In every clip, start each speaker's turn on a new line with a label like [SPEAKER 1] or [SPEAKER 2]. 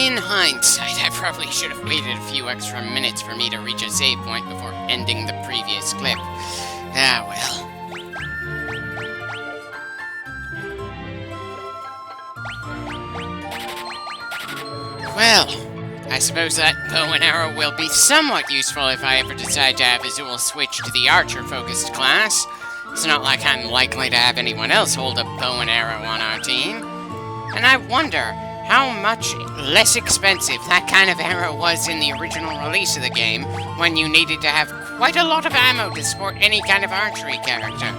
[SPEAKER 1] In hindsight, I probably should have waited a few extra minutes for me to reach a save point before ending the previous clip. Ah, well. Well, I suppose that bow and arrow will be somewhat useful if I ever decide to have Azul switch to the archer-focused class. It's not like I'm likely to have anyone else hold a bow and arrow on our team. And I wonder how much less expensive that kind of arrow was in the original release of the game, when you needed to have quite a lot of ammo to support any kind of archery character.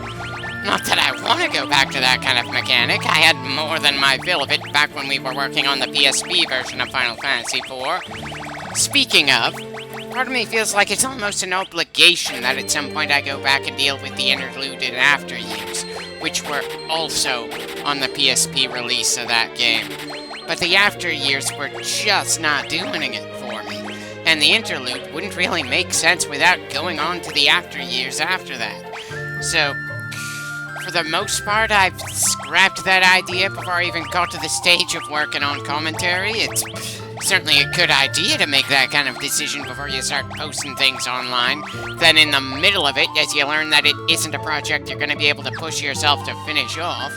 [SPEAKER 1] Not that I want to go back to that kind of mechanic. I had more than my fill of it back when we were working on the PSP version of Final Fantasy IV. Speaking of, part of me feels like it's almost an obligation that at some point I go back and deal with the interlude and after years, which were also on the PSP release of that game. But the after years were just not doing it for me, and the interlude wouldn't really make sense without going on to the after years after that. So, for the most part, I've scrapped that idea before I even got to the stage of working on commentary. It's certainly a good idea to make that kind of decision before you start posting things online. Then in the middle of it, as you learn that it isn't a project you're going to be able to push yourself to finish off.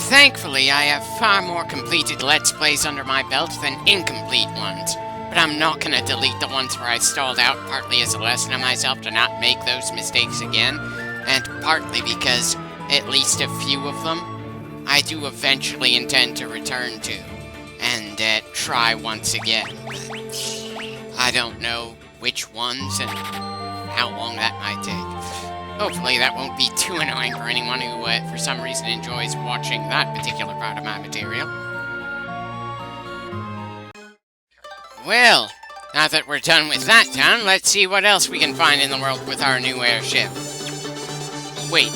[SPEAKER 1] Thankfully, I have far more completed Let's Plays under my belt than incomplete ones. But I'm not going to delete the ones where I stalled out, partly as a lesson to myself to not make those mistakes again, and partly because at least a few of them I do eventually intend to return to and try once again. I don't know which ones and how long that might take. Hopefully that won't be too annoying for anyone who, for some reason, enjoys watching that particular part of my material. Well, now that we're done with that town, let's see what else we can find in the world with our new airship. Wait,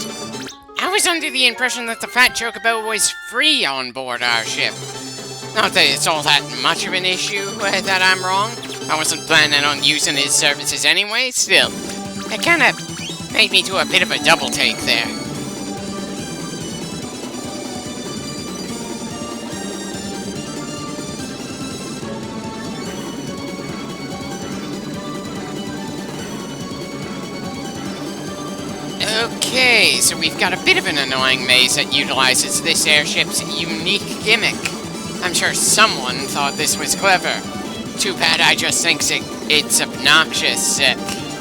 [SPEAKER 1] I was under the impression that the Fat Chocobo was free on board our ship. Not that it's all that much of an issue that I'm wrong. I wasn't planning on using his services anyway, still. It kind of made me do a bit of a double take there. Okay, so we've got a bit of an annoying maze that utilizes this airship's unique gimmick. I'm sure someone thought this was clever. Too bad I just think it's obnoxious.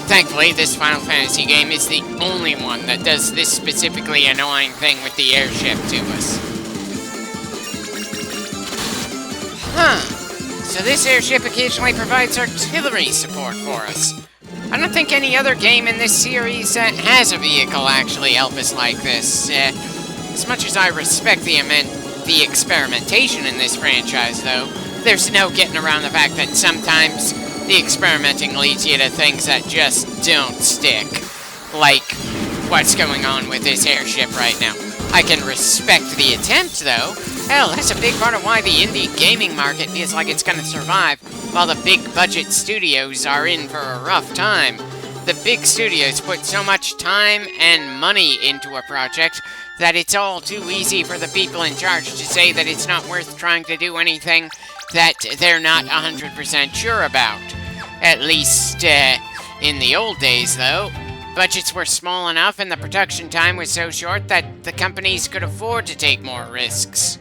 [SPEAKER 1] Thankfully, this Final Fantasy game is the only one that does this specifically annoying thing with the airship to us. Huh. So this airship occasionally provides artillery support for us. I don't think any other game in this series has a vehicle actually help us like this. As much as I respect the experimentation in this franchise, though, there's no getting around the fact that sometimes the experimenting leads you to things that just don't stick. Like what's going on with this airship right now. I can respect the attempt, though. Hell, that's a big part of why the indie gaming market feels like it's gonna survive, while the big-budget studios are in for a rough time. The big studios put so much time and money into a project that it's all too easy for the people in charge to say that it's not worth trying to do anything that they're not 100% sure about. At least, in the old days, though, budgets were small enough and the production time was so short that the companies could afford to take more risks.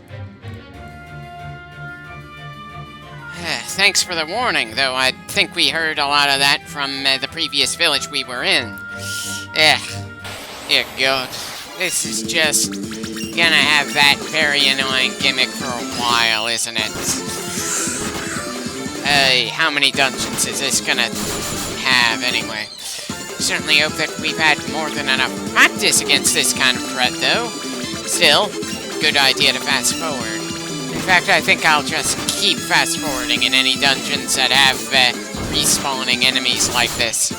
[SPEAKER 1] Thanks for the warning, though. I think we heard a lot of that from the previous village we were in. Dear God. This is just gonna have that very annoying gimmick for a while, isn't it? How many dungeons is this gonna have, anyway? Certainly hope that we've had more than enough practice against this kind of threat, though. Still, good idea to fast forward. In fact, I think I'll just keep fast-forwarding in any dungeons that have respawning enemies like this.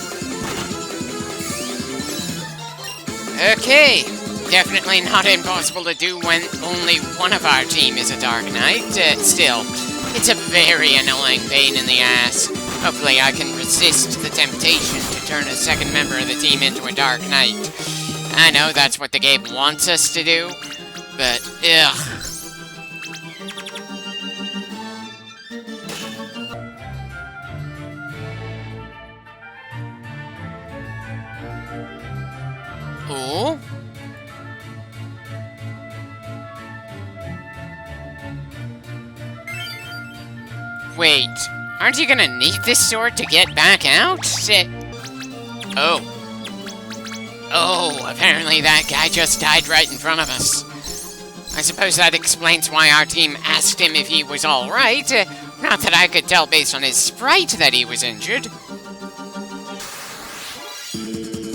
[SPEAKER 1] Okay, definitely not impossible to do when only one of our team is a Dark Knight. Still, it's a very annoying pain in the ass. Hopefully I can resist the temptation to turn a second member of the team into a Dark Knight. I know that's what the game wants us to do, but ugh. Oh? Wait, aren't you gonna need this sword to get back out? Oh. Oh, apparently that guy just died right in front of us. I suppose that explains why our team asked him if he was alright. Not that I could tell based on his sprite that he was injured.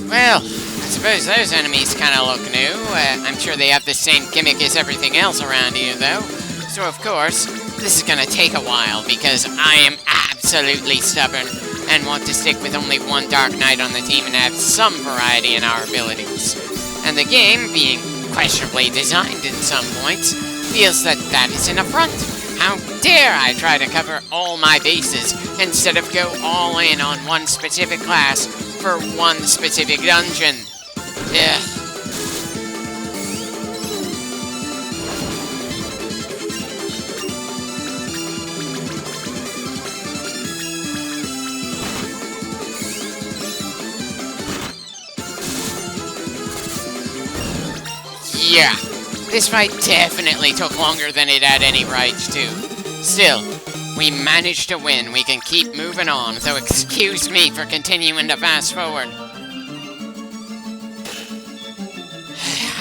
[SPEAKER 1] Well, I suppose those enemies kinda look new. I'm sure they have the same gimmick as everything else around here, though. So, of course, this is gonna take a while because I am absolutely stubborn and want to stick with only one Dark Knight on the team and have some variety in our abilities. And the game, being questionably designed in some points, feels that that is an affront. How dare I try to cover all my bases instead of go all in on one specific class for one specific dungeon? Ugh. Yeah, this fight definitely took longer than it had any right to. Still, we managed to win. We can keep moving on, so excuse me for continuing to fast forward.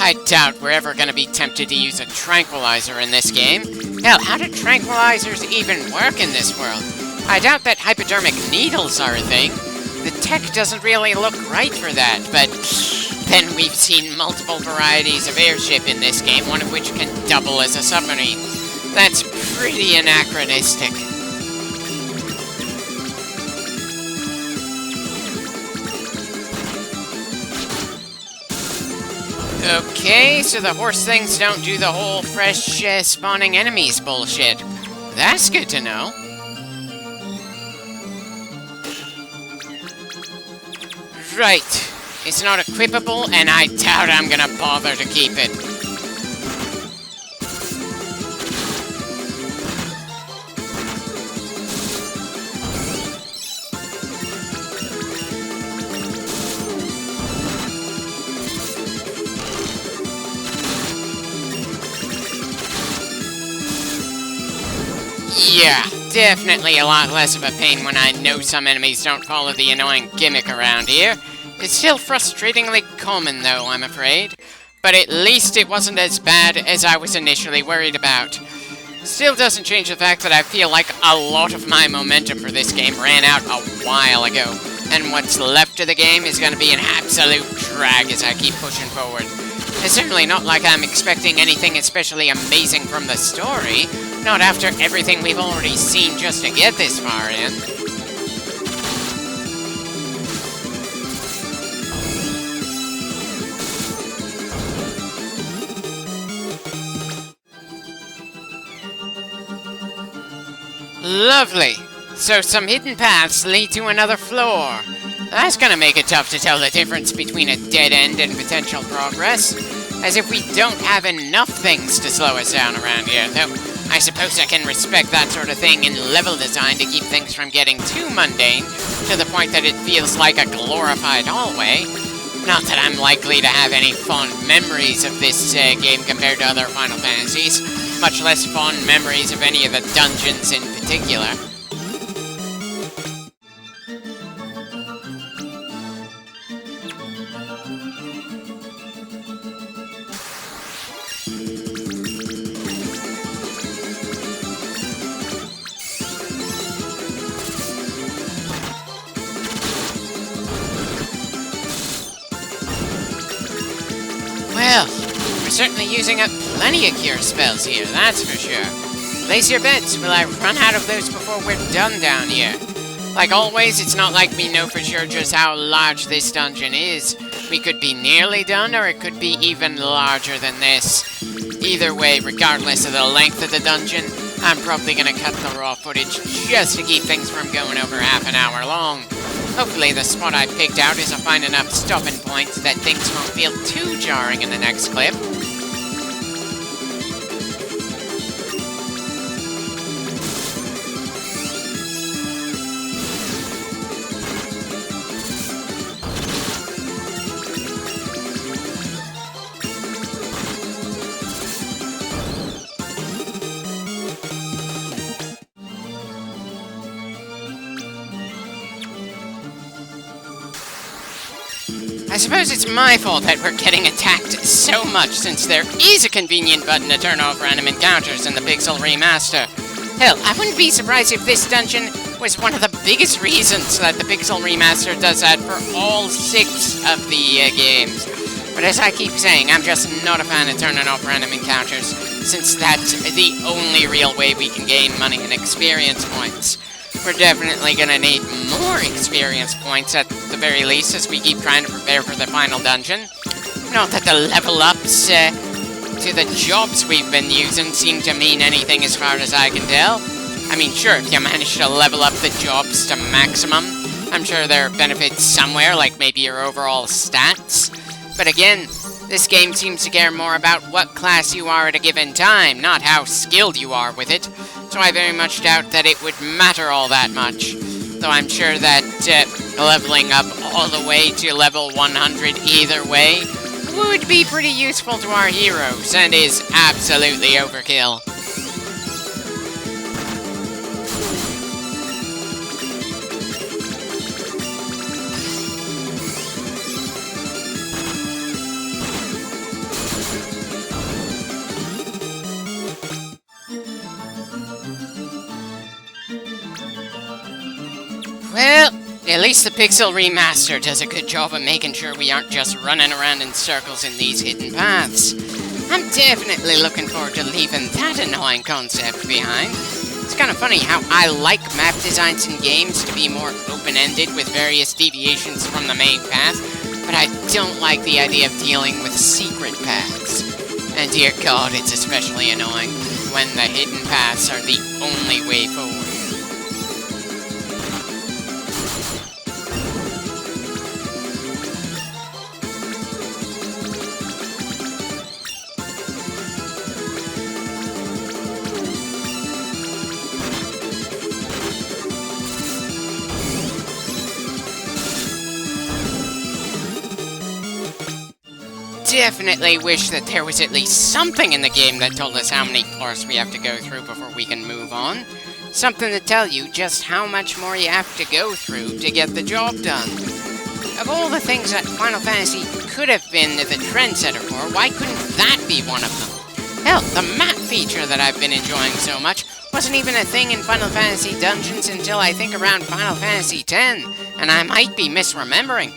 [SPEAKER 1] I doubt we're ever going to be tempted to use a tranquilizer in this game. Hell, how do tranquilizers even work in this world? I doubt that hypodermic needles are a thing. The tech doesn't really look right for that, but then we've seen multiple varieties of airship in this game, one of which can double as a submarine. That's pretty anachronistic. Okay, so the horse things don't do the whole fresh spawning enemies bullshit. That's good to know. Right. It's not equipable, and I doubt I'm gonna bother to keep it. Yeah, definitely a lot less of a pain when I know some enemies don't follow the annoying gimmick around here. It's still frustratingly common, though, I'm afraid. But at least it wasn't as bad as I was initially worried about. Still doesn't change the fact that I feel like a lot of my momentum for this game ran out a while ago. And what's left of the game is going to be an absolute drag as I keep pushing forward. It's certainly not like I'm expecting anything especially amazing from the story. Not after everything we've already seen just to get this far in. Lovely. So some hidden paths lead to another floor. That's gonna make it tough to tell the difference between a dead end and potential progress. As if we don't have enough things to slow us down around here, though I suppose I can respect that sort of thing in level design to keep things from getting too mundane, to the point that it feels like a glorified hallway. Not that I'm likely to have any fond memories of this game compared to other Final Fantasies, much less fond memories of any of the dungeons in particular. Well, we're certainly using up plenty of cure spells here, that's for sure. Place your bets, will I run out of those before we're done down here? Like always, it's not like we know for sure just how large this dungeon is. We could be nearly done, or it could be even larger than this. Either way, regardless of the length of the dungeon, I'm probably gonna cut the raw footage just to keep things from going over half an hour long. Hopefully the spot I picked out is a fine enough stopping point that things won't feel too jarring in the next clip. suppose it's my fault that we're getting attacked so much since there is a convenient button to turn off random encounters in the Pixel Remaster. Hell, I wouldn't be surprised if this dungeon was one of the biggest reasons that the Pixel Remaster does that for all 6 of the games. But as I keep saying, I'm just not a fan of turning off random encounters, since that's the only real way we can gain money and experience points. We're definitely gonna need more experience points at the very least as we keep trying to prepare for the final dungeon. Not that the level ups to the jobs we've been using seem to mean anything as far as I can tell. I mean, sure, if you manage to level up the jobs to maximum, I'm sure there are benefits somewhere, like maybe your overall stats. But again, this game seems to care more about what class you are at a given time, not how skilled you are with it. So I very much doubt that it would matter all that much. Though I'm sure that leveling up all the way to level 100 either way would be pretty useful to our heroes, and is absolutely overkill. Well, at least the Pixel Remaster does a good job of making sure we aren't just running around in circles in these hidden paths. I'm definitely looking forward to leaving that annoying concept behind. It's kind of funny how I like map designs in games to be more open-ended with various deviations from the main path, but I don't like the idea of dealing with secret paths. And dear God, it's especially annoying when the hidden paths are the only way forward. Definitely wish that there was at least something in the game that told us how many floors we have to go through before we can move on. Something to tell you just how much more you have to go through to get the job done. Of all the things that Final Fantasy could have been the trendsetter for, why couldn't that be one of them? Hell, the map feature that I've been enjoying so much wasn't even a thing in Final Fantasy Dungeons until I think around Final Fantasy X, and I might be misremembering.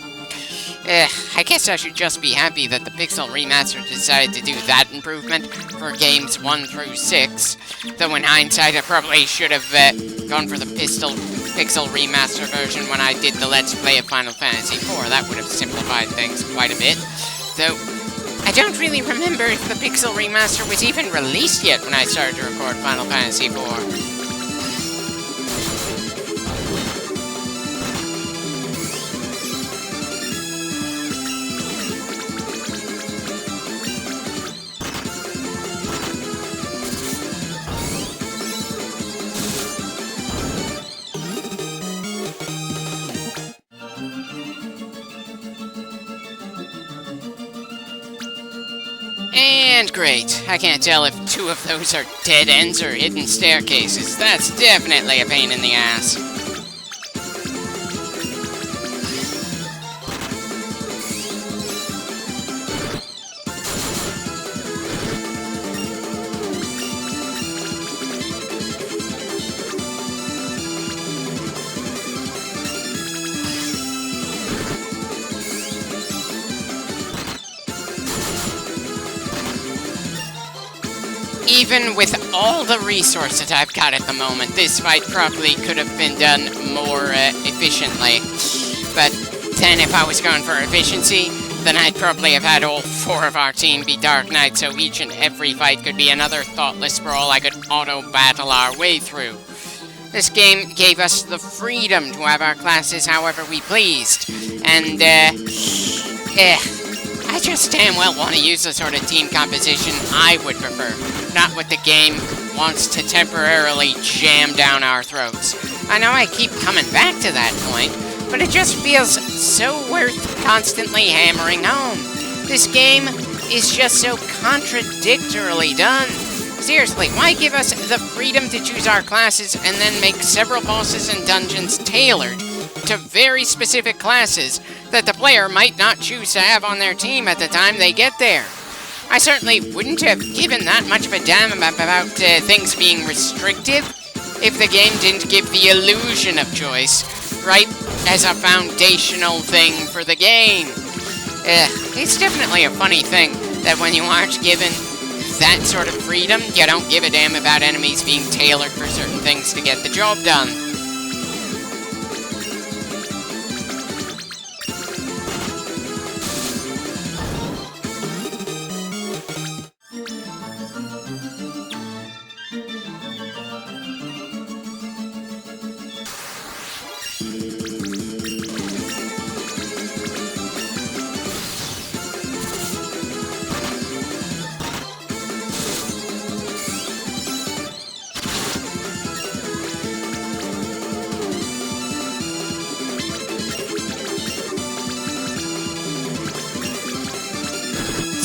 [SPEAKER 1] I guess I should just be happy that the Pixel Remaster decided to do that improvement for games 1 through 6. Though in hindsight, I probably should have gone for the Pixel Remaster version when I did the Let's Play of Final Fantasy IV. That would have simplified things quite a bit. Though, I don't really remember if the Pixel Remaster was even released yet when I started to record Final Fantasy IV. And great. I can't tell if 2 of those are dead ends or hidden staircases. That's definitely a pain in the ass. Even with all the resources I've got at the moment, this fight probably could have been done more efficiently. But then if I was going for efficiency, then I'd probably have had all 4 of our team be Dark Knights, so each and every fight could be another thoughtless brawl I could auto-battle our way through. This game gave us the freedom to have our classes however we pleased, and I just damn well want to use the sort of team composition I would prefer, not what the game wants to temporarily jam down our throats. I know I keep coming back to that point, but it just feels so worth constantly hammering home. This game is just so contradictorily done. Seriously, why give us the freedom to choose our classes and then make several bosses and dungeons tailored to very specific classes that the player might not choose to have on their team at the time they get there. I certainly wouldn't have given that much of a damn about things being restrictive if the game didn't give the illusion of choice, right, as a foundational thing for the game. It's definitely a funny thing that when you aren't given that sort of freedom, you don't give a damn about enemies being tailored for certain things to get the job done.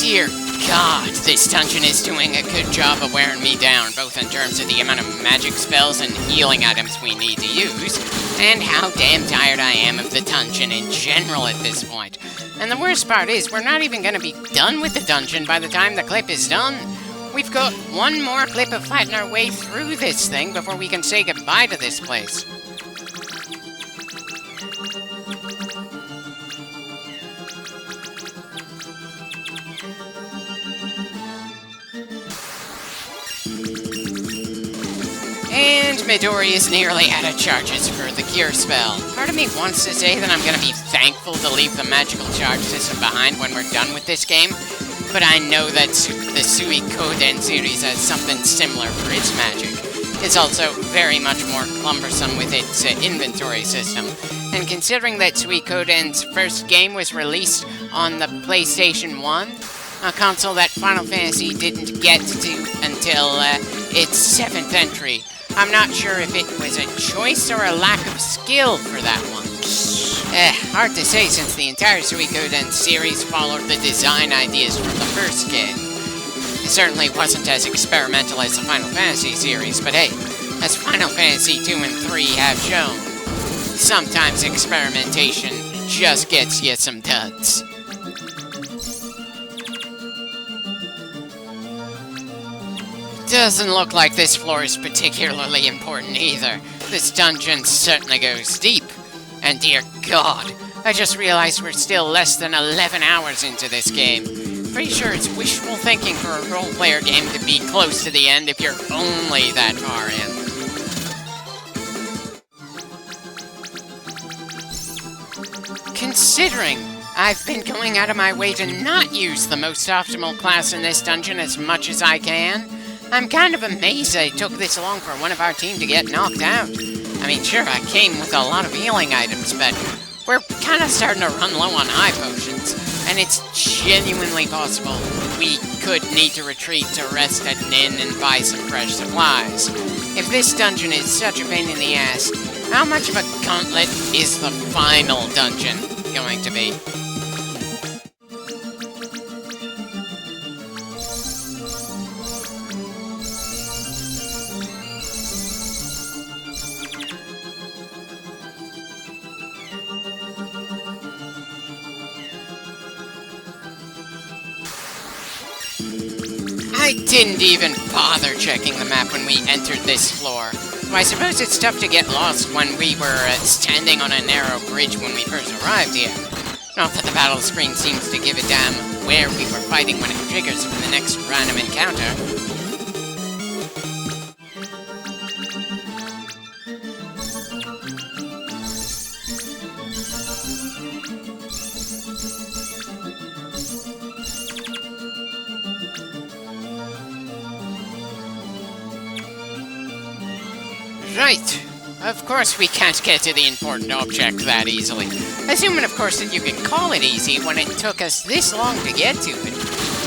[SPEAKER 1] Dear God, this dungeon is doing a good job of wearing me down, both in terms of the amount of magic spells and healing items we need to use, and how damn tired I am of the dungeon in general at this point. And the worst part is, we're not even going to be done with the dungeon by the time the clip is done. We've got one more clip of fighting our way through this thing before we can say goodbye to this place. And Midori is nearly out of charges for the cure spell. Part of me wants to say that I'm going to be thankful to leave the magical charge system behind when we're done with this game, but I know that the Suikoden series has something similar for its magic. It's also very much more cumbersome with its inventory system, and considering that Suikoden's first game was released on the PlayStation 1, a console that Final Fantasy didn't get to until its 7th entry, I'm not sure if it was a choice or a lack of skill for that one. Hard to say since the entire Suikoden series followed the design ideas from the first game. It certainly wasn't as experimental as the Final Fantasy series, but hey, as Final Fantasy 2 and 3 have shown, sometimes experimentation just gets you some duds. Doesn't look like this floor is particularly important either. This dungeon certainly goes deep. And dear God, I just realized we're still less than 11 hours into this game. Pretty sure it's wishful thinking for a role-player game to be close to the end if you're only that far in. Considering I've been going out of my way to not use the most optimal class in this dungeon as much as I can, I'm kind of amazed that it took this long for one of our team to get knocked out. I mean, sure, I came with a lot of healing items, but we're kind of starting to run low on high potions, and it's genuinely possible we could need to retreat to rest at an inn and buy some fresh supplies. If this dungeon is such a pain in the ass, how much of a gauntlet is the final dungeon going to be? I didn't even bother checking the map when we entered this floor. I suppose it's tough to get lost when we were standing on a narrow bridge when we first arrived here. Not that the battle screen seems to give a damn where we were fighting when it triggers for the next random encounter. Right. Of course we can't get to the important object that easily. Assuming, of course, that you can call it easy when it took us this long to get to it.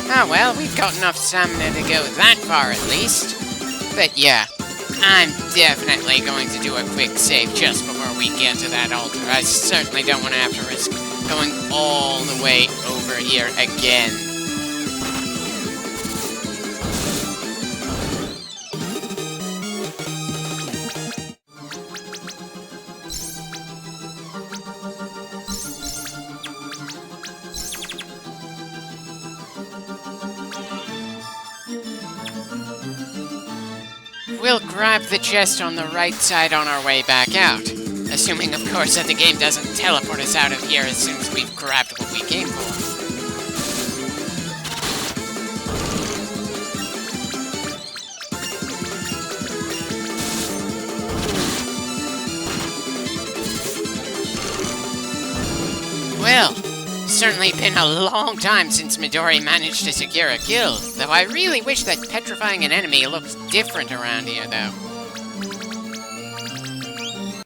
[SPEAKER 1] Ah, well, we've got enough stamina to go that far at least. But yeah, I'm definitely going to do a quick save just before we get to that altar. I certainly don't want to have to risk going all the way over here again. We'll grab the chest on the right side on our way back out. Assuming, of course, that the game doesn't teleport us out of here as soon as we've grabbed what we came for. Well, certainly been a long time since Midori managed to secure a kill, though I really wish that petrifying an enemy looked different around here, though.